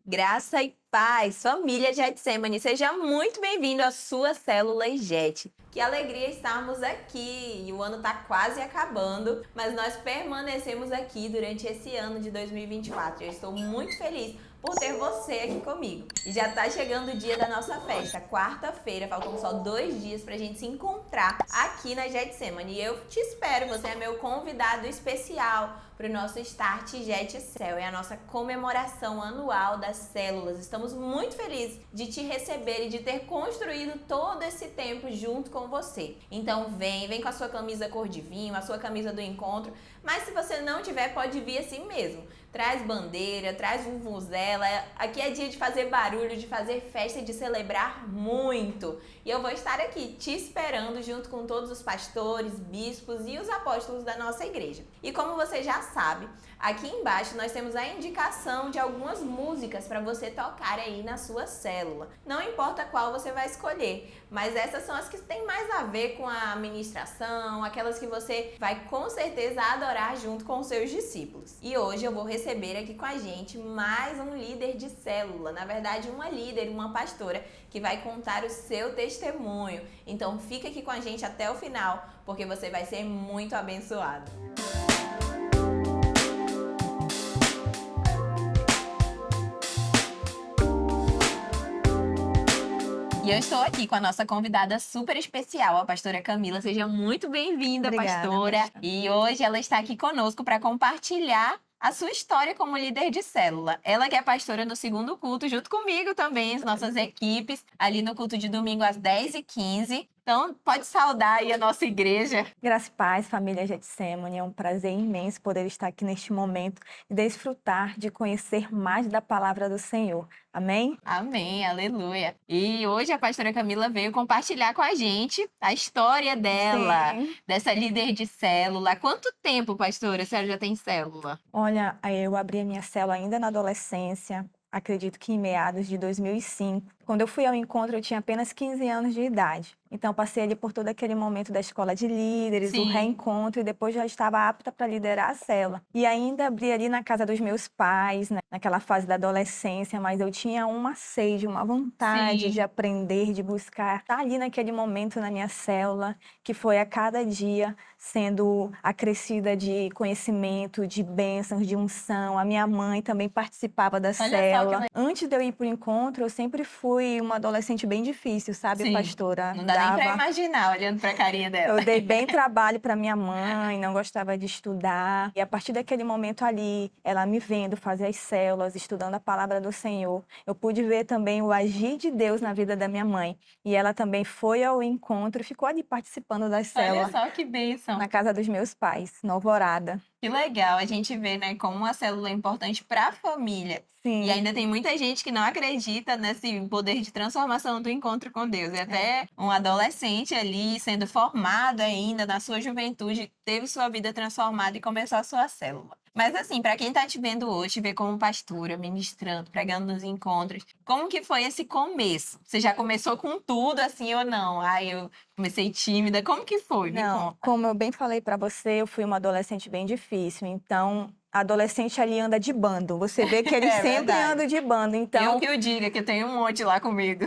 Graça e paz, família Getsemane, seja muito bem-vindo à sua célula IGET. Que alegria estarmos aqui! E o ano está quase acabando, mas nós permanecemos aqui durante esse ano de 2024. Eu estou muito feliz por ter você aqui comigo. E já está chegando o dia da nossa festa, quarta-feira, faltam só 2 dias para a gente se encontrar aqui na Getsemane. E eu te espero, você é meu convidado especial para o nosso Start Jet Cell, é a nossa comemoração anual das células. Estamos muito felizes de te receber e de ter construído todo esse tempo junto com você. Então vem com a sua camisa cor de vinho, a sua camisa do encontro, mas se você não tiver, pode vir assim mesmo. Traz bandeira, traz vuvuzela, aqui é dia de fazer barulho, de fazer festa e de celebrar muito. E eu vou estar aqui te esperando junto com todos os pastores, bispos e os apóstolos da nossa igreja. E como você já sabe, aqui embaixo nós temos a indicação de algumas músicas para você tocar aí na sua célula. Não importa qual você vai escolher, mas essas são as que têm mais a ver com a ministração, aquelas que você vai com certeza adorar junto com os seus discípulos. E hoje eu vou receber aqui com a gente mais um líder de célula, na verdade uma líder, uma pastora, que vai contar o seu testemunho. Então fica aqui com a gente até o final, porque você vai ser muito abençoado. E eu estou aqui com a nossa convidada super especial, a pastora Camila. Seja muito bem-vinda, pastora. Pastor. E hoje ela está aqui conosco para compartilhar a sua história como líder de célula. Ela que é pastora no segundo culto, junto comigo também, as nossas equipes, ali no culto de domingo às 10h15. Então, pode saudar aí a nossa igreja. Graça e paz, família Getsemane. É um prazer imenso poder estar aqui neste momento e desfrutar de conhecer mais da palavra do Senhor. Amém? Amém, aleluia. E hoje a pastora Camila veio compartilhar com a gente a história dela, Sim. dessa líder de célula. Há quanto tempo, pastora, a senhora já tem célula? Olha, eu abri a minha célula ainda na adolescência, acredito que em meados de 2005. Quando eu fui ao encontro, eu tinha apenas 15 anos de idade. Então, passei ali por todo aquele momento da escola de líderes, o Sim. reencontro, e depois já estava apta para liderar a célula. E ainda abri ali na casa dos meus pais, né, naquela fase da adolescência, mas eu tinha uma sede, uma vontade Sim. de aprender, de buscar estar ali naquele momento na minha célula, que foi a cada dia sendo acrescida de conhecimento, de bênçãos, de unção. A minha mãe também participava da Olha só que célula. legal. Antes de eu ir para o encontro, eu sempre fui uma adolescente bem difícil, sabe, Sim. pastora? Não dá nem pra imaginar, olhando pra carinha dela. Eu dei bem trabalho para minha mãe, não gostava de estudar. E a partir daquele momento ali, ela me vendo fazer as células, estudando a palavra do Senhor, eu pude ver também o agir de Deus na vida da minha mãe. E ela também foi ao encontro e ficou ali participando das Olha células só que bênção. na casa dos meus pais, na Alvorada. Que legal a gente vê, né, como a célula é importante para a família. Sim. E ainda tem muita gente que não acredita nesse poder de transformação do encontro com Deus. E até um adolescente ali, sendo formado ainda na sua juventude, teve sua vida transformada e começou a sua célula. Mas assim, para quem tá te vendo hoje, vê como pastora, ministrando, pregando nos encontros, como que foi esse começo? Você já começou com tudo assim ou não? Ai, eu comecei tímida. Como que foi? Me Não, conta. como eu bem falei para você, eu fui uma adolescente bem difícil. Então, a adolescente ali anda de bando. Você vê que eles É sempre verdade. andam de bando. Eu Então, que o diga, que eu tenho um monte lá comigo.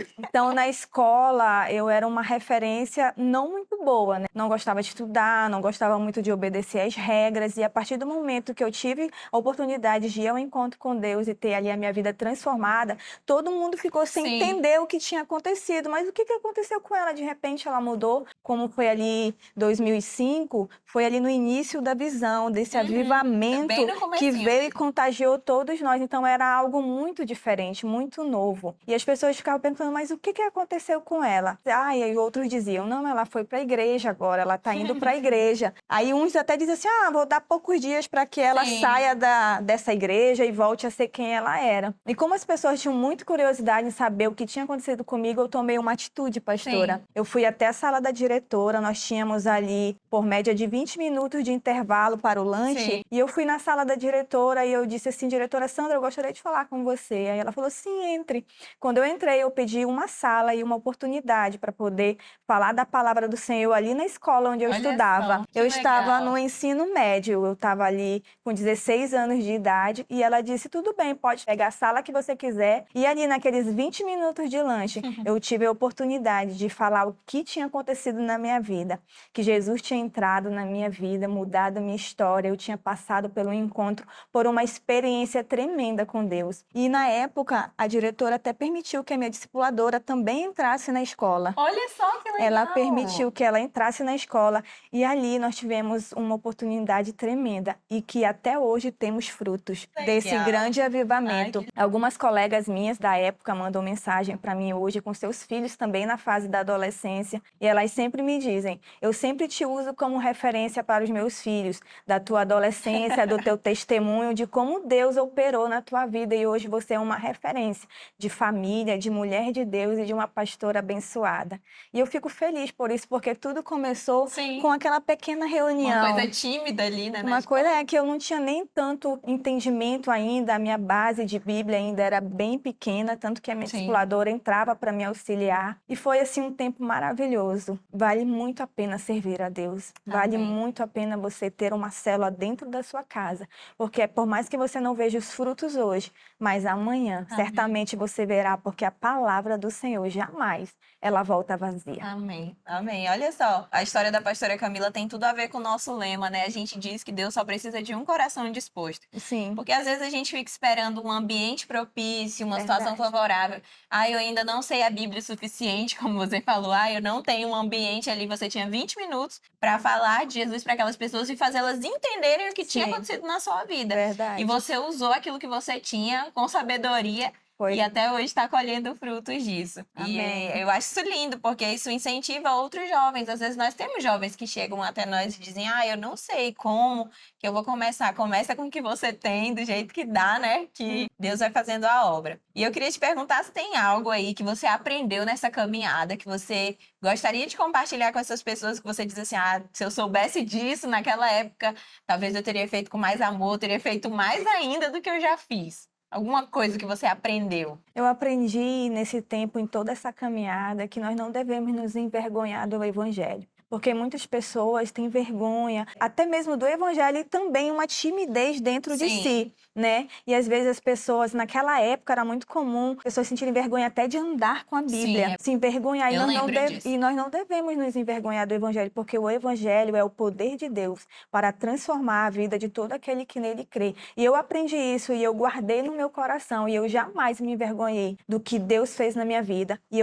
na escola, eu era uma referência não muito boa, né? Não gostava de estudar, não gostava muito de obedecer às regras. E a partir do momento que eu tive a oportunidade de ir ao encontro com Deus e ter ali a minha vida transformada, todo mundo ficou sem Sim. entender o que tinha acontecido. Mas o que aconteceu com ela? De repente, ela mudou. Como foi ali 2005, foi ali no início da visão, desse avivamento Bem no que comecinho. veio e contagiou todos nós. Então, era algo muito diferente, muito novo. E as pessoas ficavam perguntando, mas o que aconteceu com ela? Ah, e aí outros diziam, não, ela foi para a igreja agora, ela está indo para a igreja. Aí uns até diziam assim, vou dar poucos dias para que ela Sim. saia dessa igreja e volte a ser quem ela era. E como as pessoas tinham muita curiosidade em saber o que tinha acontecido comigo, eu tomei uma atitude, pastora. Sim. Eu fui até a sala da diretora, nós tínhamos ali, por média de 20 minutos de intervalo para o lanche, Sim. e eu fui na sala da diretora e eu disse assim, diretora Sandra, eu gostaria de falar com você. Aí ela falou, sim, entre. Quando eu entrei, eu pedi uma sala e uma oportunidade para poder falar da palavra do Senhor ali na escola onde eu Olha estudava. só, que Eu estava legal. no ensino médio, eu estava ali com 16 anos de idade e ela disse, tudo bem, pode pegar a sala que você quiser. E ali naqueles 20 minutos de lanche, eu tive a oportunidade de falar o que tinha acontecido na minha vida, que Jesus tinha entrado na minha vida, mudado a minha história, eu tinha passado pelo encontro, por uma experiência tremenda com Deus. E na época, a diretora até permitiu que a minha discipuladora também entrasse na escola. Olha só que legal. Ela permitiu que ela entrasse na escola e ali nós tivemos uma oportunidade tremenda e que até hoje temos frutos desse Legal. grande avivamento. Ai, que Algumas colegas minhas da época mandam mensagem para mim hoje com seus filhos também na fase da adolescência e elas sempre me dizem, eu sempre te uso como referência para os meus filhos, da tua adolescência, do teu testemunho, de como Deus operou na tua vida e hoje você é uma referência de família, de mulher de Deus e de uma pastora abençoada. E eu fico feliz por isso, porque tudo começou Sim. com aquela pequena reunião. Uma coisa tímida ali, né? Uma coisa é que eu não tinha nem tanto entendimento ainda, a minha base de Bíblia ainda era bem pequena, tanto que a minha Sim. discipuladora entrava para me auxiliar. E foi assim um tempo maravilhoso. Vale muito a pena servir a Deus. Vale Amém. muito a pena você ter uma célula dentro da sua casa. Porque por mais que você não veja os frutos hoje, mas amanhã Amém. certamente você verá, porque a palavra do Senhor jamais ela volta vazia. Amém, amém. Olha só, a história da pastora Camila tem tudo a ver com o nosso lema, né? A gente diz que Deus só precisa de um coração disposto. Sim. Porque às vezes a gente fica esperando um ambiente propício, uma Verdade. situação favorável. Ah, eu ainda não sei a Bíblia o suficiente, como você falou. Ah, eu não tenho um ambiente ali. Você tinha 20 minutos para falar de Jesus para aquelas pessoas e fazê-las entenderem o que tinha Sim. acontecido na sua vida. Verdade. E você usou aquilo que você tinha com sabedoria. Foi. E até hoje está colhendo frutos disso. Amém. E eu acho isso lindo, porque isso incentiva outros jovens. Às vezes nós temos jovens que chegam até nós e dizem, eu não sei como que eu vou começar. Começa com o que você tem, do jeito que dá, né? Que Deus vai fazendo a obra. E eu queria te perguntar se tem algo aí que você aprendeu nessa caminhada, que você gostaria de compartilhar com essas pessoas, que você diz assim, se eu soubesse disso naquela época, talvez eu teria feito com mais amor, teria feito mais ainda do que eu já fiz. Alguma coisa que você aprendeu? Eu aprendi nesse tempo, em toda essa caminhada, que nós não devemos nos envergonhar do Evangelho. Porque muitas pessoas têm vergonha, até mesmo do Evangelho, e também uma timidez dentro de Sim. si, né? E às vezes as pessoas, naquela época, era muito comum pessoas sentirem vergonha até de andar com a Bíblia. Sim, Se envergonhar. eu lembro disso. E nós não devemos nos envergonhar do Evangelho, porque o Evangelho é o poder de Deus para transformar a vida de todo aquele que nele crê. E eu aprendi isso e eu guardei no meu coração e eu jamais me envergonhei do que Deus fez na minha vida. E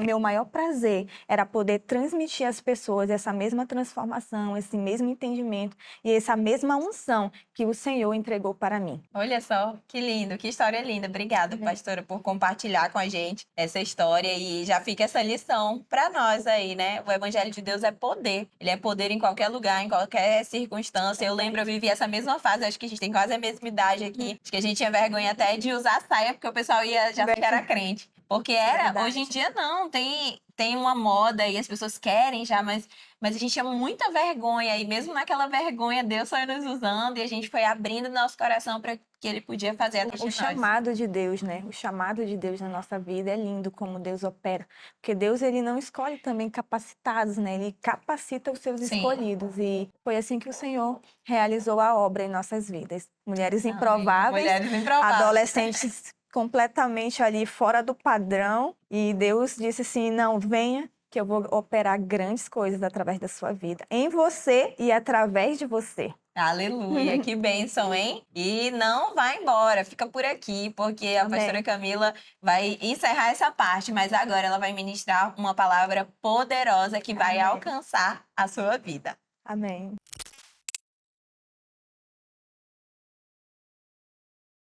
meu maior prazer era poder transmitir às pessoas essa mesma transformação, esse mesmo entendimento e essa mesma unção que o Senhor entregou para mim. Olha só, que lindo, que história linda. Obrigada, pastora, por compartilhar com a gente essa história e já fica essa lição para nós aí, né? O Evangelho de Deus é poder. Ele é poder em qualquer lugar, em qualquer circunstância. Eu lembro, eu vivi essa mesma fase, acho que a gente tem quase a mesma idade aqui. Acho que a gente tinha vergonha até de usar saia, porque o pessoal ia já ficar era crente. Porque hoje em dia não, tem uma moda e as pessoas querem já, mas a gente tinha muita vergonha. E mesmo naquela vergonha, Deus foi nos usando e a gente foi abrindo nosso coração para que Ele podia fazer através de O nós. chamado de Deus, né? O chamado de Deus na nossa vida é lindo como Deus opera. Porque Deus, ele não escolhe também capacitados, né? Ele capacita os seus Sim. escolhidos. E foi assim que o Senhor realizou a obra em nossas vidas. Mulheres Amém. improváveis, Mulheres improváveis. adolescentes completamente ali fora do padrão. E Deus disse assim, não, venha que eu vou operar grandes coisas através da sua vida. Em você e através de você. Aleluia, que bênção, hein? E não vai embora, fica por aqui, porque a Amém. pastora Camila vai encerrar essa parte, mas agora ela vai ministrar uma palavra poderosa que vai Amém. alcançar a sua vida. Amém.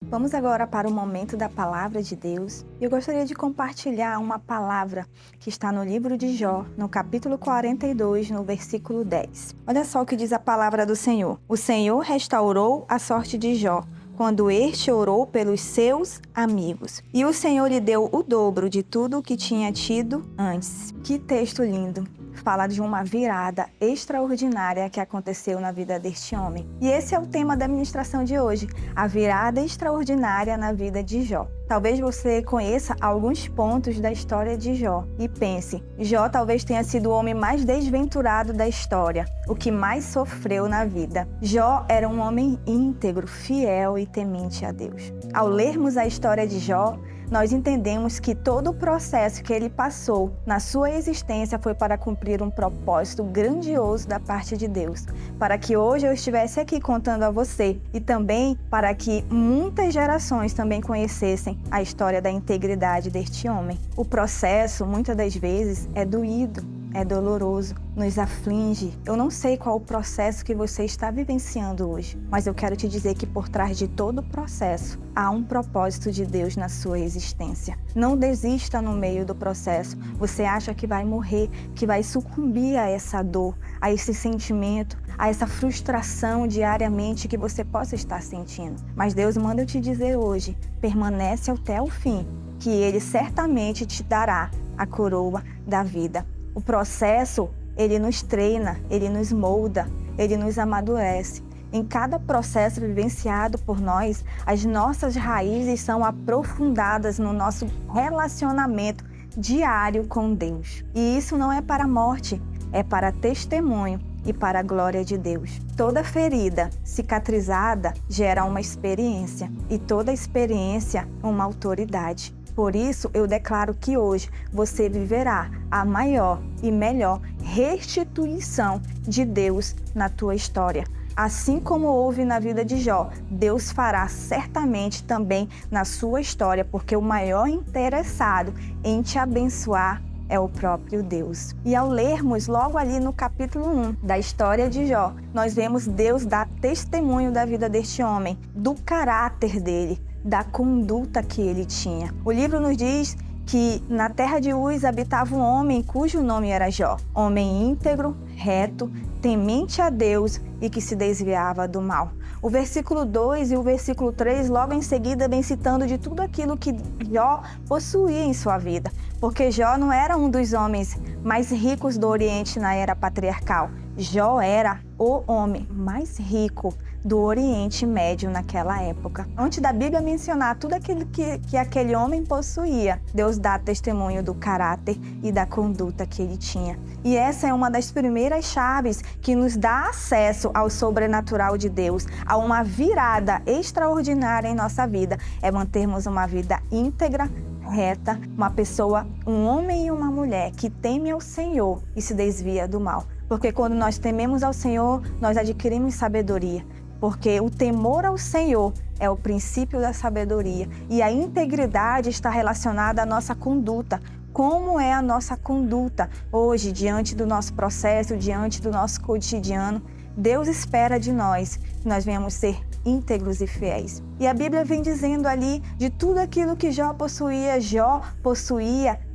Vamos agora para o momento da palavra de Deus. Eu gostaria de compartilhar uma palavra que está no livro de Jó, no capítulo 42, no versículo 10. Olha só o que diz a palavra do Senhor. O Senhor restaurou a sorte de Jó, quando este orou pelos seus amigos. E o Senhor lhe deu o dobro de tudo o que tinha tido antes. Que texto lindo! fala de uma virada extraordinária que aconteceu na vida deste homem. E esse é o tema da ministração de hoje, a virada extraordinária na vida de Jó. Talvez você conheça alguns pontos da história de Jó e pense, Jó talvez tenha sido o homem mais desventurado da história, o que mais sofreu na vida. Jó era um homem íntegro, fiel e temente a Deus. Ao lermos a história de Jó, nós entendemos que todo o processo que ele passou na sua existência foi para cumprir um propósito grandioso da parte de Deus, para que hoje eu estivesse aqui contando a você e também para que muitas gerações também conhecessem a história da integridade deste homem. O processo, muitas das vezes, é doído, é doloroso, nos aflige. Eu não sei qual o processo que você está vivenciando hoje, mas eu quero te dizer que por trás de todo o processo há um propósito de Deus na sua existência. Não desista no meio do processo. Você acha que vai morrer, que vai sucumbir a essa dor, a esse sentimento, a essa frustração diariamente que você possa estar sentindo. Mas Deus manda eu te dizer hoje, permanece até o fim, que Ele certamente te dará a coroa da vida. O processo, ele nos treina, ele nos molda, ele nos amadurece. Em cada processo vivenciado por nós, as nossas raízes são aprofundadas no nosso relacionamento diário com Deus. E isso não é para a morte, é para testemunho e para a glória de Deus. Toda ferida cicatrizada gera uma experiência e toda experiência uma autoridade. Por isso, eu declaro que hoje você viverá a maior e melhor restituição de Deus na tua história. Assim como houve na vida de Jó, Deus fará certamente também na sua história, porque o maior interessado em te abençoar é o próprio Deus. E ao lermos logo ali no capítulo 1 da história de Jó, nós vemos Deus dar testemunho da vida deste homem, do caráter dele, da conduta que ele tinha. O livro nos diz que na terra de Uz habitava um homem cujo nome era Jó, homem íntegro, reto, temente a Deus e que se desviava do mal. O versículo 2 e o versículo 3 logo em seguida vem citando de tudo aquilo que Jó possuía em sua vida, porque Jó não era um dos homens mais ricos do Oriente na era patriarcal. Jó era o homem mais rico do Oriente Médio naquela época. Antes da Bíblia mencionar tudo aquilo que aquele homem possuía, Deus dá testemunho do caráter e da conduta que ele tinha. E essa é uma das primeiras chaves que nos dá acesso ao sobrenatural de Deus, a uma virada extraordinária em nossa vida, é mantermos uma vida íntegra, reta, uma pessoa, um homem e uma mulher que teme ao Senhor e se desvia do mal. Porque quando nós tememos ao Senhor, nós adquirimos sabedoria. Porque o temor ao Senhor é o princípio da sabedoria. E a integridade está relacionada à nossa conduta. Como é a nossa conduta hoje, diante do nosso processo, diante do nosso cotidiano? Deus espera de nós que nós venhamos ser íntegros e fiéis. E a Bíblia vem dizendo ali de tudo aquilo que Jó possuía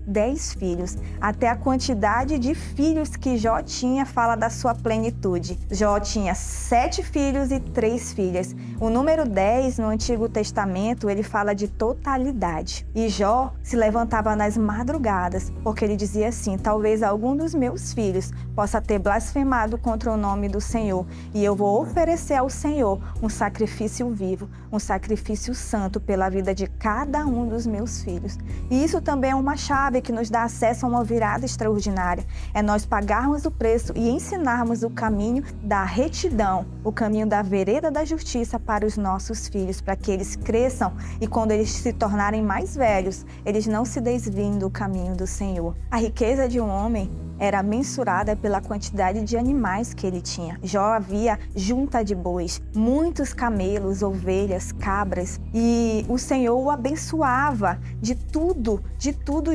10 filhos. Até a quantidade de filhos que Jó tinha fala da sua plenitude. Jó tinha 7 filhos e 3 filhas. O número 10 no Antigo Testamento, ele fala de totalidade. E Jó se levantava nas madrugadas, porque ele dizia assim, talvez algum dos meus filhos possa ter blasfemado contra o nome do Senhor, e eu vou oferecer ao Senhor um sacrifício vivo, um sacrifício santo pela vida de cada um dos meus filhos. E isso também é uma chave que nos dá acesso a uma virada extraordinária. É nós pagarmos o preço e ensinarmos o caminho da retidão, o caminho da vereda da justiça para os nossos filhos, para que eles cresçam e quando eles se tornarem mais velhos, eles não se desviem do caminho do Senhor. A riqueza de um homem era mensurada pela quantidade de animais que ele tinha. Jó havia junta de bois, muitos camelos, ovelhas, cabras, e o Senhor o abençoava de tudo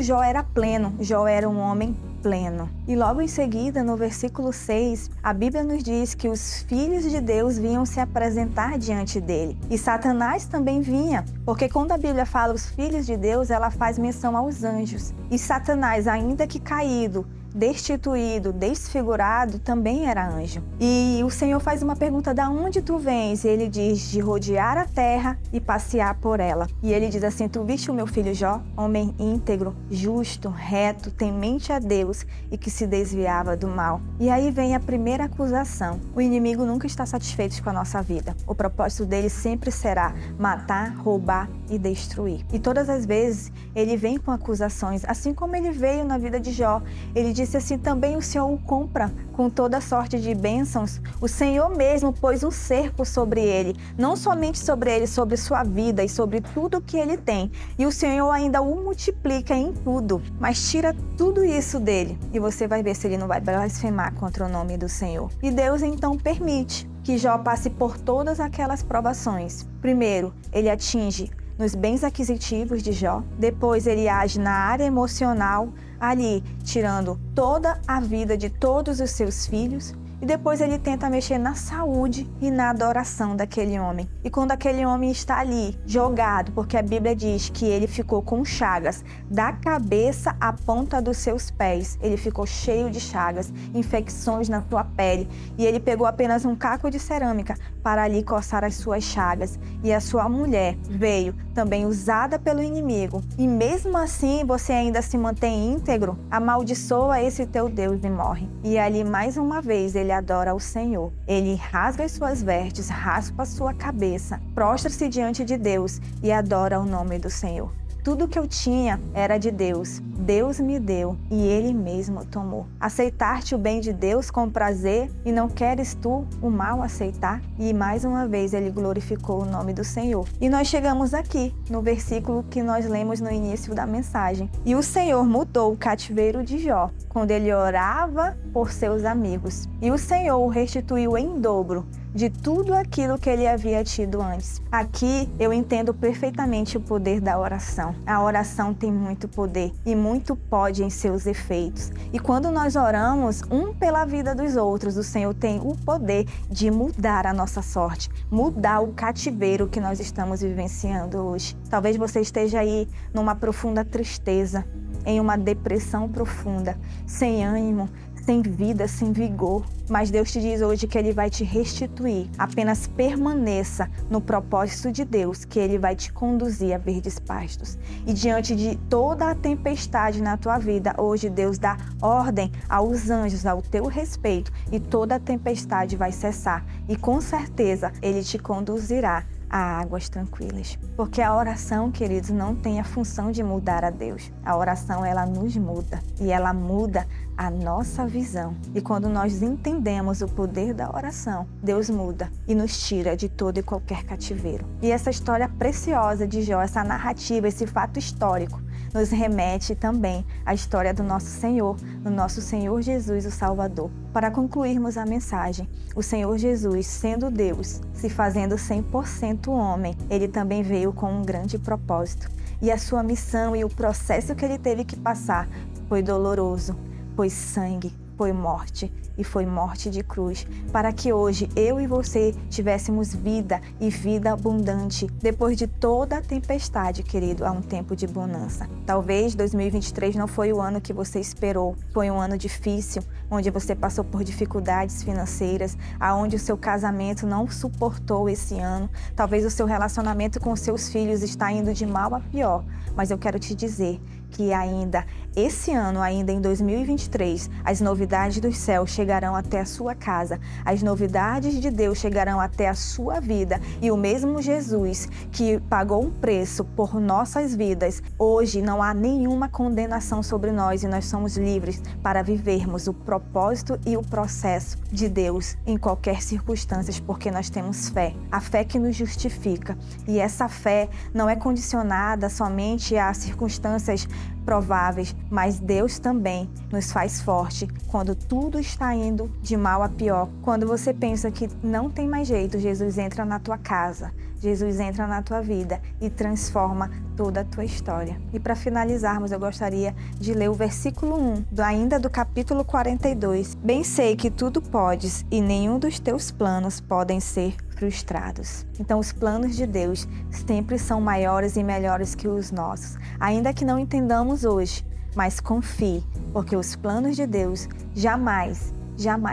Jó era pleno, Jó era um homem pleno. E logo em seguida, no versículo 6, a Bíblia nos diz que os filhos de Deus vinham se apresentar diante dele. E Satanás também vinha, porque quando a Bíblia fala os filhos de Deus, ela faz menção aos anjos. E Satanás, ainda que caído, destituído, desfigurado, também era anjo. E o Senhor faz uma pergunta: da onde tu vens? E ele diz: de rodear a terra e passear por ela. E ele diz assim: tu viste o meu filho Jó, homem íntegro, justo, reto, temente a Deus e que se desviava do mal. E aí vem a primeira acusação. O inimigo nunca está satisfeito com a nossa vida. O propósito dele sempre será matar, roubar e destruir. E todas as vezes ele vem com acusações, assim como ele veio na vida de Jó. Ele disse assim: também o Senhor o compra com toda sorte de bênçãos. O Senhor mesmo pôs um cerco sobre ele, não somente sobre ele, sobre sua vida e sobre tudo que ele tem. E o Senhor ainda o multiplica em tudo, mas tira tudo isso dele e você vai ver se ele não vai blasfemar contra o nome do Senhor. E Deus então permite que Jó passe por todas aquelas provações. Primeiro, ele atinge nos bens aquisitivos de Jó. Depois ele age na área emocional, ali tirando toda a vida de todos os seus filhos. E depois ele tenta mexer na saúde e na adoração daquele homem. E quando aquele homem está ali, jogado, porque a Bíblia diz que ele ficou com chagas da cabeça à ponta dos seus pés. Ele ficou cheio de chagas, infecções na sua pele. E ele pegou apenas um caco de cerâmica para ali coçar as suas chagas. E a sua mulher veio também usada pelo inimigo. E mesmo assim você ainda se mantém íntegro, amaldiçoa esse teu Deus e morre. E ali mais uma vez ele adora ao Senhor. Ele rasga as suas vestes, raspa a sua cabeça, prostra-se diante de Deus e adora o nome do Senhor. Tudo que eu tinha era de Deus. Deus me deu e Ele mesmo tomou. Aceitar-te o bem de Deus com prazer e não queres tu o mal aceitar? E mais uma vez ele glorificou o nome do Senhor. E nós chegamos aqui no versículo que nós lemos no início da mensagem. E o Senhor mudou o cativeiro de Jó quando ele orava por seus amigos. E o Senhor o restituiu em dobro de tudo aquilo que ele havia tido antes. Aqui eu entendo perfeitamente o poder da oração. A oração tem muito poder e muito pode em seus efeitos. E quando nós oramos um pela vida dos outros, o Senhor tem o poder de mudar a nossa sorte, mudar o cativeiro que nós estamos vivenciando hoje. Talvez você esteja aí numa profunda tristeza, em uma depressão profunda, sem ânimo, sem vida, sem vigor. Mas Deus te diz hoje que Ele vai te restituir. Apenas permaneça no propósito de Deus, que Ele vai te conduzir a verdes pastos. E diante de toda a tempestade na tua vida, hoje Deus dá ordem aos anjos ao teu respeito e toda a tempestade vai cessar. E com certeza Ele te conduzirá a águas tranquilas. Porque a oração, queridos, não tem a função de mudar a Deus. A oração, ela nos muda e ela muda a nossa visão. E quando nós entendemos o poder da oração, Deus muda e nos tira de todo e qualquer cativeiro. E essa história preciosa de Jó, essa narrativa, esse fato histórico, nos remete também à história do nosso Senhor, do nosso Senhor Jesus, o Salvador. Para concluirmos a mensagem, o Senhor Jesus, sendo Deus, se fazendo 100% homem, Ele também veio com um grande propósito. E a sua missão e o processo que Ele teve que passar foi doloroso, foi sangue, foi morte e foi morte de cruz, para que hoje eu e você tivéssemos vida e vida abundante. Depois de toda a tempestade, querido, há um tempo de bonança. Talvez 2023 não foi o ano que você esperou, foi um ano difícil, onde você passou por dificuldades financeiras, aonde o seu casamento não suportou esse ano. Talvez o seu relacionamento com seus filhos está indo de mal a pior, mas eu quero te dizer que ainda esse ano, ainda em 2023, as novidades dos céus chegarão até a sua casa, as novidades de Deus chegarão até a sua vida, e o mesmo Jesus que pagou um preço por nossas vidas, hoje não há nenhuma condenação sobre nós e nós somos livres para vivermos o propósito e o processo de Deus em qualquer circunstância, porque nós temos fé, a fé que nos justifica, e essa fé não é condicionada somente a circunstâncias prováveis, mas Deus também nos faz forte quando tudo está indo de mal a pior. Quando você pensa que não tem mais jeito, Jesus entra na tua casa, Jesus entra na tua vida e transforma toda a tua história. E para finalizarmos, eu gostaria de ler o versículo 1, ainda do capítulo 42. Bem sei que tudo podes e nenhum dos teus planos podem ser frustrados. Então, os planos de Deus sempre são maiores e melhores que os nossos. Ainda que não entendamos hoje, mas confie, porque os planos de Deus jamais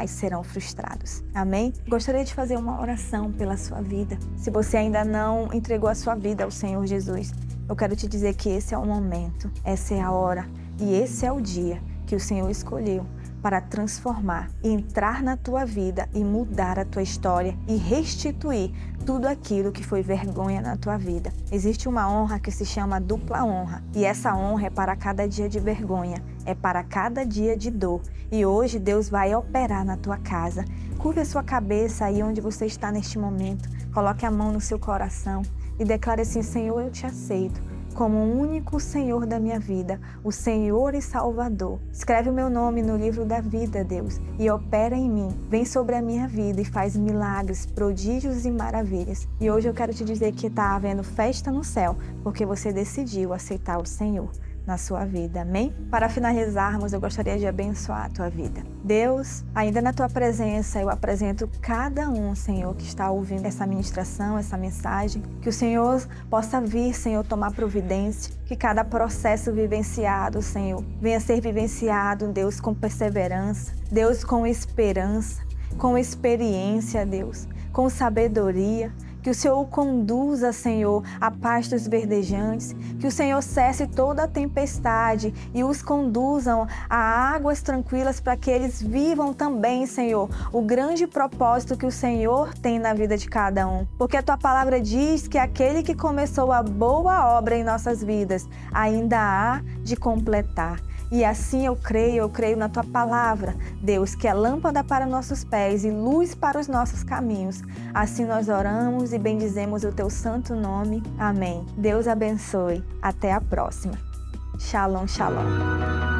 serão frustrados. Amém? Gostaria de fazer uma oração pela sua vida. Se você ainda não entregou a sua vida ao Senhor Jesus, eu quero te dizer que esse é o momento, essa é a hora e esse é o dia que o Senhor escolheu para transformar, entrar na tua vida e mudar a tua história e restituir tudo aquilo que foi vergonha na tua vida. Existe uma honra que se chama dupla honra, e essa honra é para cada dia de vergonha, é para cada dia de dor. E hoje Deus vai operar na tua casa. Curve a sua cabeça aí onde você está neste momento, coloque a mão no seu coração e declare assim: Senhor, eu te aceito como o único Senhor da minha vida, o Senhor e Salvador. Escreve o meu nome no livro da vida, Deus, e opera em mim. Vem sobre a minha vida e faz milagres, prodígios e maravilhas. E hoje eu quero te dizer que está havendo festa no céu, porque você decidiu aceitar o Senhor na sua vida, amém? Para finalizarmos, eu gostaria de abençoar a tua vida. Deus, ainda na tua presença, eu apresento cada um, Senhor, que está ouvindo essa ministração, essa mensagem, que o Senhor possa vir, Senhor, tomar providência, que cada processo vivenciado, Senhor, venha ser vivenciado, Deus, com perseverança, Deus, com esperança, com experiência, Deus, com sabedoria. Que o Senhor o conduza, Senhor, a pastos verdejantes, que o Senhor cesse toda a tempestade e os conduzam a águas tranquilas para que eles vivam também, Senhor, o grande propósito que o Senhor tem na vida de cada um. Porque a tua palavra diz que aquele que começou a boa obra em nossas vidas ainda há de completar. E assim eu creio na tua palavra, Deus, que é lâmpada para nossos pés e luz para os nossos caminhos. Assim nós oramos e bendizemos o teu santo nome. Amém. Deus abençoe. Até a próxima. Shalom, shalom.